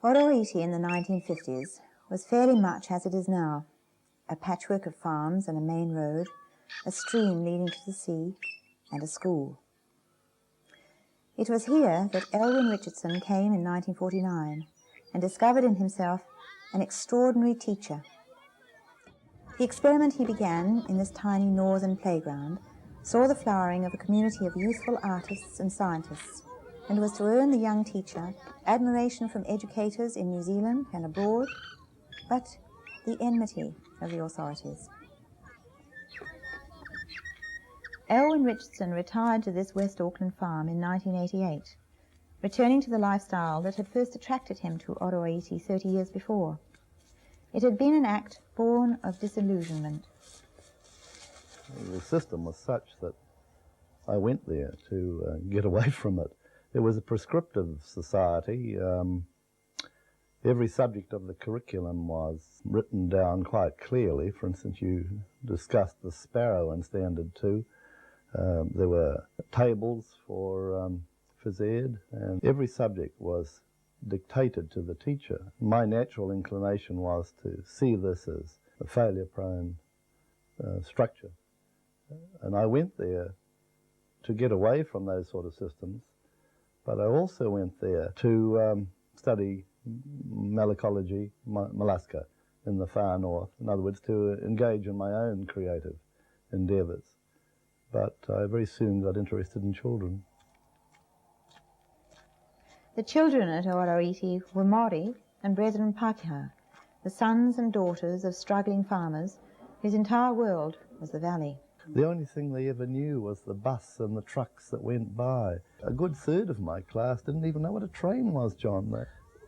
Oroiti in the 1950s was fairly much as it is now, a patchwork of farms and a main road, a stream leading to the sea, and a school. It was here that Elwyn Richardson came in 1949 and discovered in himself an extraordinary teacher. The experiment he began in this tiny northern playground saw the flowering of a community of youthful artists and scientists, and was to earn the young teacher admiration from educators in New Zealand and abroad, but the enmity of the authorities. Elwyn Richardson retired to this West Auckland farm in 1988, returning to the lifestyle that had first attracted him to Oroiti 30 years before. It had been an act born of disillusionment. The system was such that I went there to get away from it. It was a prescriptive society. Every subject of the curriculum was written down quite clearly. For instance, you discussed the sparrow in Standard 2. There were tables for phys ed, and every subject was dictated to the teacher. My natural inclination was to see this as a failure-prone structure. And I went there to get away from those sort of systems, but I also went there to study malacology, mollusca, in the far north. In other words, to engage in my own creative endeavours. But I very soon got interested in children. The children at Oroiti were Māori and Brethren Pākehā, the sons and daughters of struggling farmers whose entire world was the valley. The only thing they ever knew was the bus and the trucks that went by. A good third of my class didn't even know what a train was, John.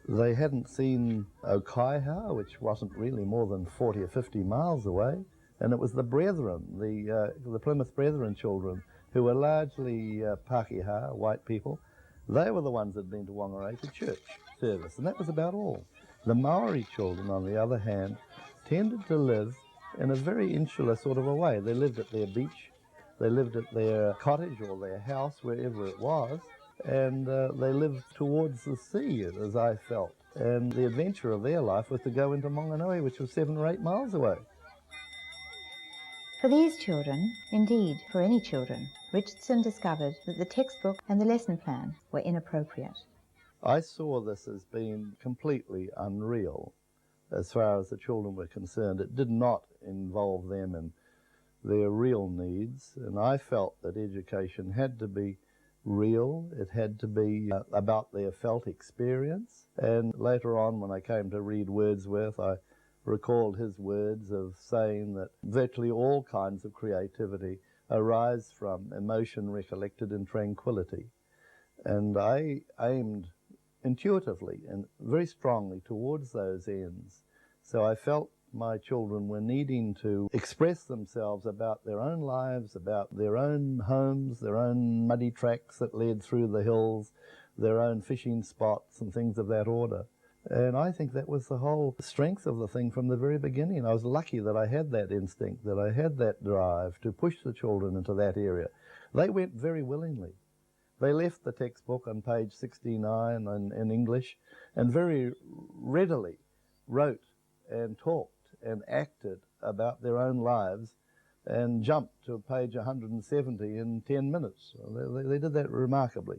They hadn't seen Okaiha, which wasn't really more than 40 or 50 miles away, and it was the Brethren, the Plymouth Brethren children, who were largely Pākehā, white people. They were the ones that had been to Whangarei for church service, and that was about all. The Maori children, on the other hand, tended to live in a very insular sort of a way. They lived at their beach, they lived at their cottage or their house, wherever it was, and they lived towards the sea, as I felt. And the adventure of their life was to go into Monganui, which was 7 or 8 miles away. For these children, indeed for any children, Richardson discovered that the textbook and the lesson plan were inappropriate. I saw this as being completely unreal as far as the children were concerned. It did not involve them in their real needs, and I felt that education had to be real. It had to be about their felt experience. And later on, when I came to read Wordsworth, I recalled his words of saying that virtually all kinds of creativity arise from emotion recollected in tranquility. And I aimed intuitively and very strongly towards those ends. So I felt my children were needing to express themselves about their own lives, about their own homes, their own muddy tracks that led through the hills, their own fishing spots and things of that order. And I think that was the whole strength of the thing from the very beginning. I was lucky that I had that instinct, that I had that drive to push the children into that area. They went very willingly. They left the textbook on page 69 in English and very readily wrote and talked and acted about their own lives and jumped to page 170 in 10 minutes. They did that remarkably.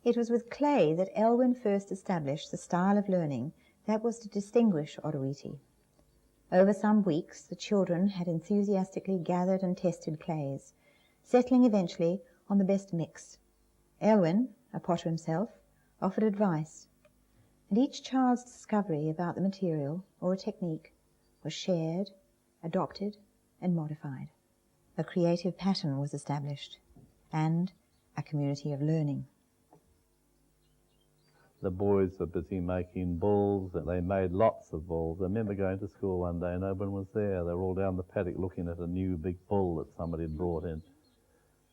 It was with clay that Elwyn first established the style of learning that was to distinguish Oroiti. Over some weeks, the children had enthusiastically gathered and tested clays, settling eventually on the best mix. Elwyn, a potter himself, offered advice, and each child's discovery about the material or a technique was shared, adopted, and modified. A creative pattern was established, and a community of learning. The boys were busy making bulls, and they made lots of bulls. I remember going to school one day and no one was there. They were all down the paddock looking at a new big bull that somebody had brought in.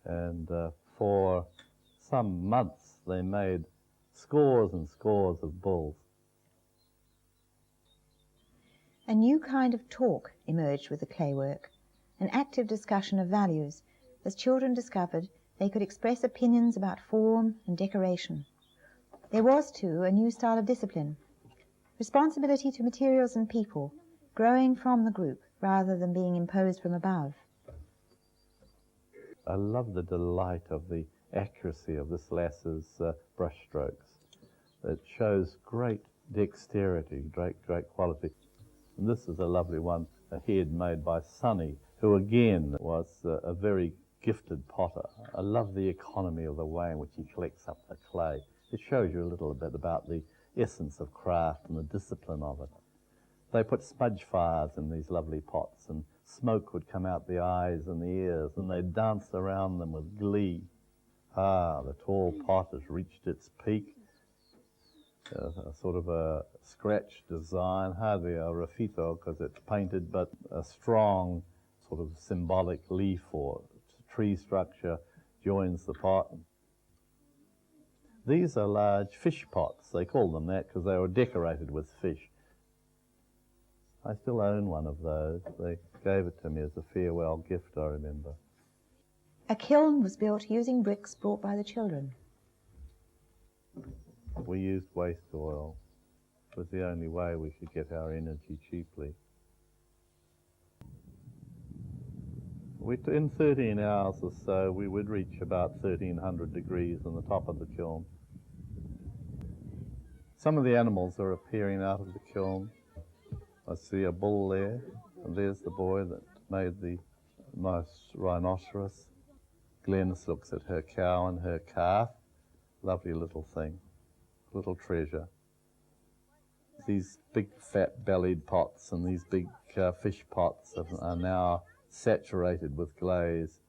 And for some months they made scores and scores of bulls. A new kind of talk emerged with the clay work, an active discussion of values, as children discovered they could express opinions about form and decoration. There was, too, a new style of discipline, responsibility to materials and people, growing from the group rather than being imposed from above. I love the delight of the accuracy of this lass's brushstrokes. It shows great dexterity, great quality. And this is a lovely one, a head made by Sonny, who again was a very gifted potter. I love the economy of the way in which he collects up the clay. It shows you a little bit about the essence of craft and the discipline of it. They put smudge fires in these lovely pots, and smoke would come out the eyes and the ears, and they'd dance around them with glee. Ah, the tall pot has reached its peak. A sort of a scratch design, hardly a refito because it's painted, but a strong sort of symbolic leaf or tree structure joins the pot. These are large fish pots. They call them that because they were decorated with fish. I still own one of those. They gave it to me as a farewell gift, I remember. A kiln was built using bricks brought by the children. We used waste oil. It was the only way we could get our energy cheaply. In 13 hours or so, we would reach about 1,300 degrees on the top of the kiln. Some of the animals are appearing out of the kiln. I see a bull there, and there's the boy that made the nice rhinoceros. Glenys looks at her cow and her calf. Lovely little thing, little treasure. These big fat-bellied pots and these big fish pots are now saturated with glaze,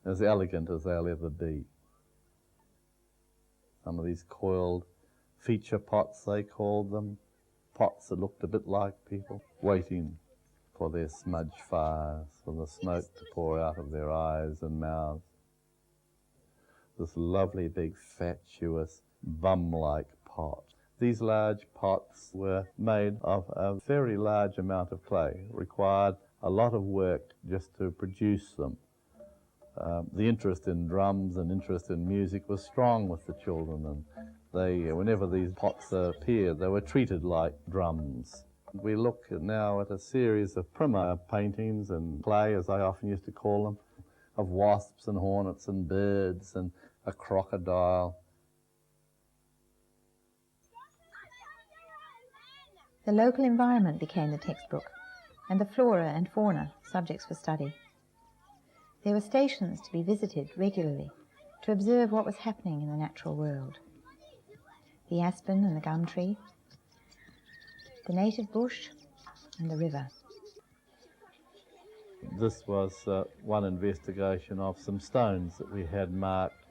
as elegant as they'll ever be. Some of these coiled feature pots, they called them, pots that looked a bit like people, waiting for their smudge fires, for the smoke to pour out of their eyes and mouths. This lovely big fatuous bum-like pot. These large pots were made of a very large amount of clay, required a lot of work just to produce them. The interest in drums and interest in music was strong with the children, and they, whenever these pots appeared, they were treated like drums. We look now at a series of primer paintings in clay, as I often used to call them, of wasps and hornets and birds and a crocodile. The local environment became the textbook, and the flora and fauna subjects for study. There were stations to be visited regularly to observe what was happening in the natural world. The aspen and the gum tree, the native bush and the river. This was one investigation of some stones that we had marked,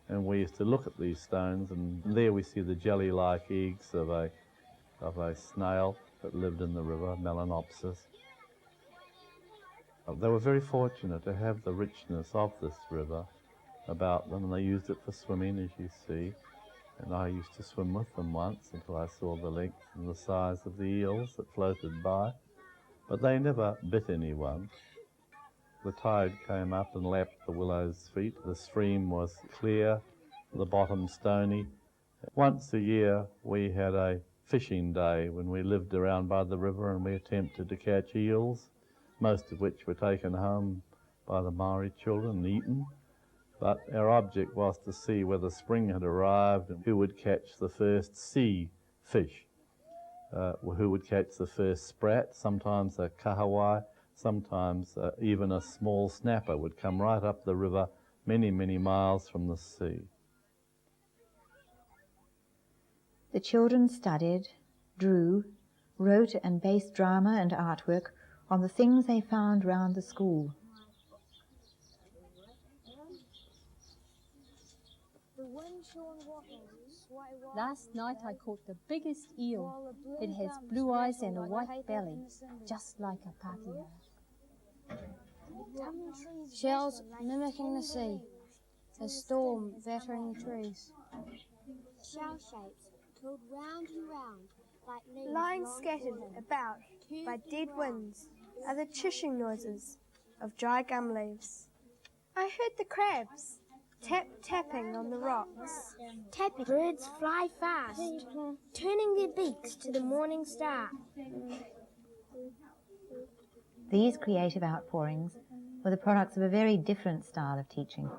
and we used to look at these stones, and there we see the jelly-like eggs of a snail that lived in the river, Melanopsis. They were very fortunate to have the richness of this river about them, and they used it for swimming, as you see. And I used to swim with them once until I saw the length and the size of the eels that floated by. But they never bit anyone. The tide came up and lapped the willow's feet. The stream was clear, the bottom stony. Once a year we had a fishing day when we lived around by the river, and we attempted to catch eels, most of which were taken home by the Maori children and eaten. But our object was to see whether spring had arrived and who would catch the first sea fish, who would catch the first sprat, sometimes a kahawai, sometimes even a small snapper would come right up the river many, many miles from the sea. The children studied, drew, wrote and based drama and artwork on the things they found round the school. Last night I caught the biggest eel. It has blue eyes and a white belly, just like a pakia. Shells mimicking the sea, a storm battering the trees. Shell shapes curled round and round like leaves. Lying scattered about by dead winds are the chishing noises of dry gum leaves. I heard the crabs tapping on the rocks. Tapping. Birds fly fast, turning their beaks to the morning star. These creative outpourings were the products of a very different style of teaching.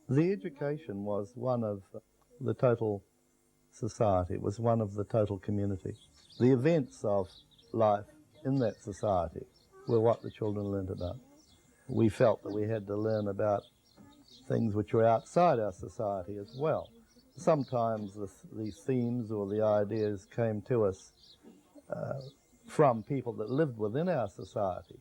The education was one of the total society, it was one of the total community. The events of life in that society were what the children learned about. We felt that we had to learn about things which were outside our society as well. Sometimes these themes or the ideas came to us from people that lived within our society.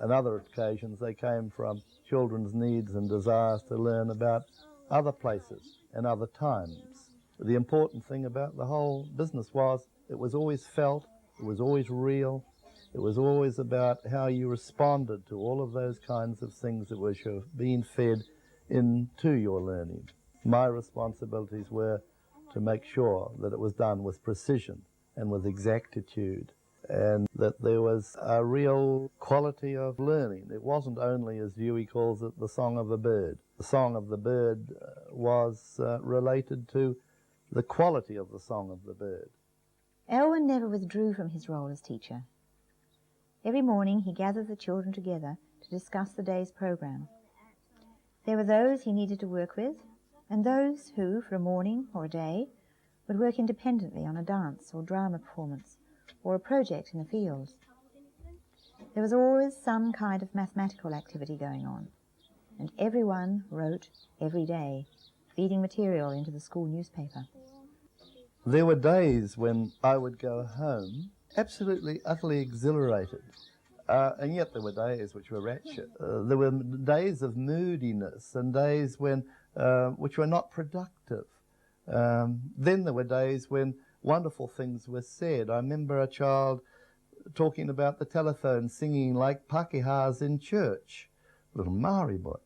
On other occasions they came from children's needs and desires to learn about other places and other times. The important thing about the whole business was it was always felt, it was always real, it was always about how you responded to all of those kinds of things that were being fed into your learning. My responsibilities were to make sure that it was done with precision and with exactitude, and that there was a real quality of learning. It wasn't only, as Dewey calls it, the song of a bird. The song of the bird was related to the quality of the song of the bird. Elwyn never withdrew from his role as teacher. Every morning he gathered the children together to discuss the day's program. There were those he needed to work with, and those who, for a morning or a day, would work independently on a dance or drama performance or a project in the fields. There was always some kind of mathematical activity going on, and everyone wrote every day, feeding material into the school newspaper. There were days when I would go home absolutely, utterly exhilarated, and yet there were days which were wretched. There were days of moodiness and days when which were not productive. Then there were days when wonderful things were said. I remember a child talking about the telephone, singing like Pakihas in church, little Maori boy.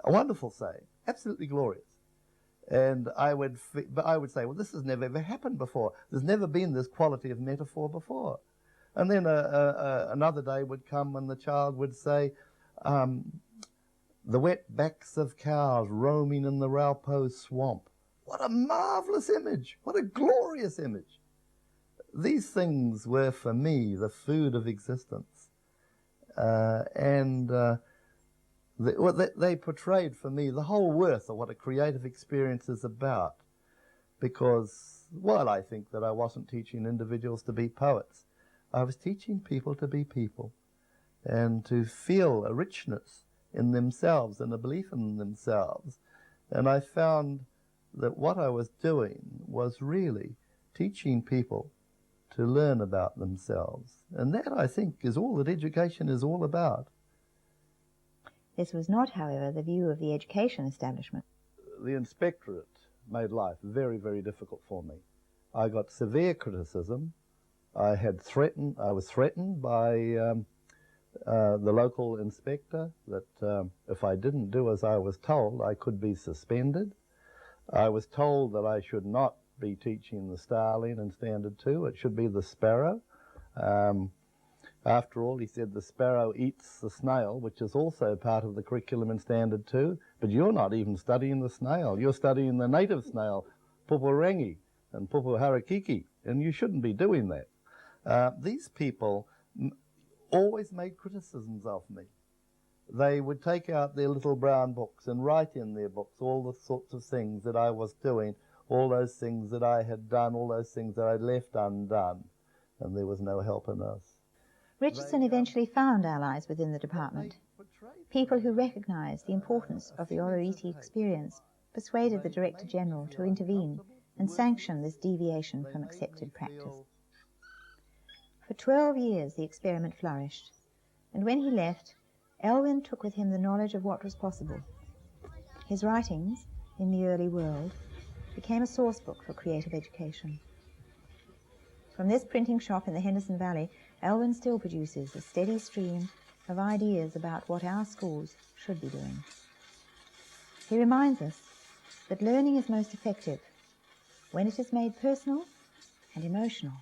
A wonderful saying, absolutely glorious. And I would say, well, this has never ever happened before. There's never been this quality of metaphor before. And then another day would come when the child would say, the wet backs of cows roaming in the Raupo swamp. What a marvellous image! What a glorious image! These things were for me the food of existence. They portrayed for me the whole worth of what a creative experience is about. Because while I think that I wasn't teaching individuals to be poets, I was teaching people to be people and to feel a richness in themselves and a belief in themselves. And I found that what I was doing was really teaching people to learn about themselves. And that, I think, is all that education is all about. This was not, however, the view of the education establishment. The inspectorate made life very, very difficult for me. I got severe criticism. I was threatened by the local inspector that if I didn't do as I was told, I could be suspended. I was told that I should not be teaching the starling in Standard 2. It should be the sparrow. After all, he said the sparrow eats the snail, which is also part of the curriculum in Standard 2, but you're not even studying the snail. You're studying the native snail, pupurangi and pupu harakiki, and you shouldn't be doing that. These people always made criticisms of me. They would take out their little brown books and write in their books all the sorts of things that I was doing, all those things that I had done, all those things that I'd left undone, and there was no help in us. Richardson eventually found allies within the department. People who recognized the importance of the Oroiti experience persuaded the Director General to intervene and sanction this deviation from accepted practice. For 12 years the experiment flourished, and when he left, Elwyn took with him the knowledge of what was possible. His writings, In the Early World, became a source book for creative education. From this printing shop in the Henderson Valley, Elwyn still produces a steady stream of ideas about what our schools should be doing. He reminds us that learning is most effective when it is made personal and emotional.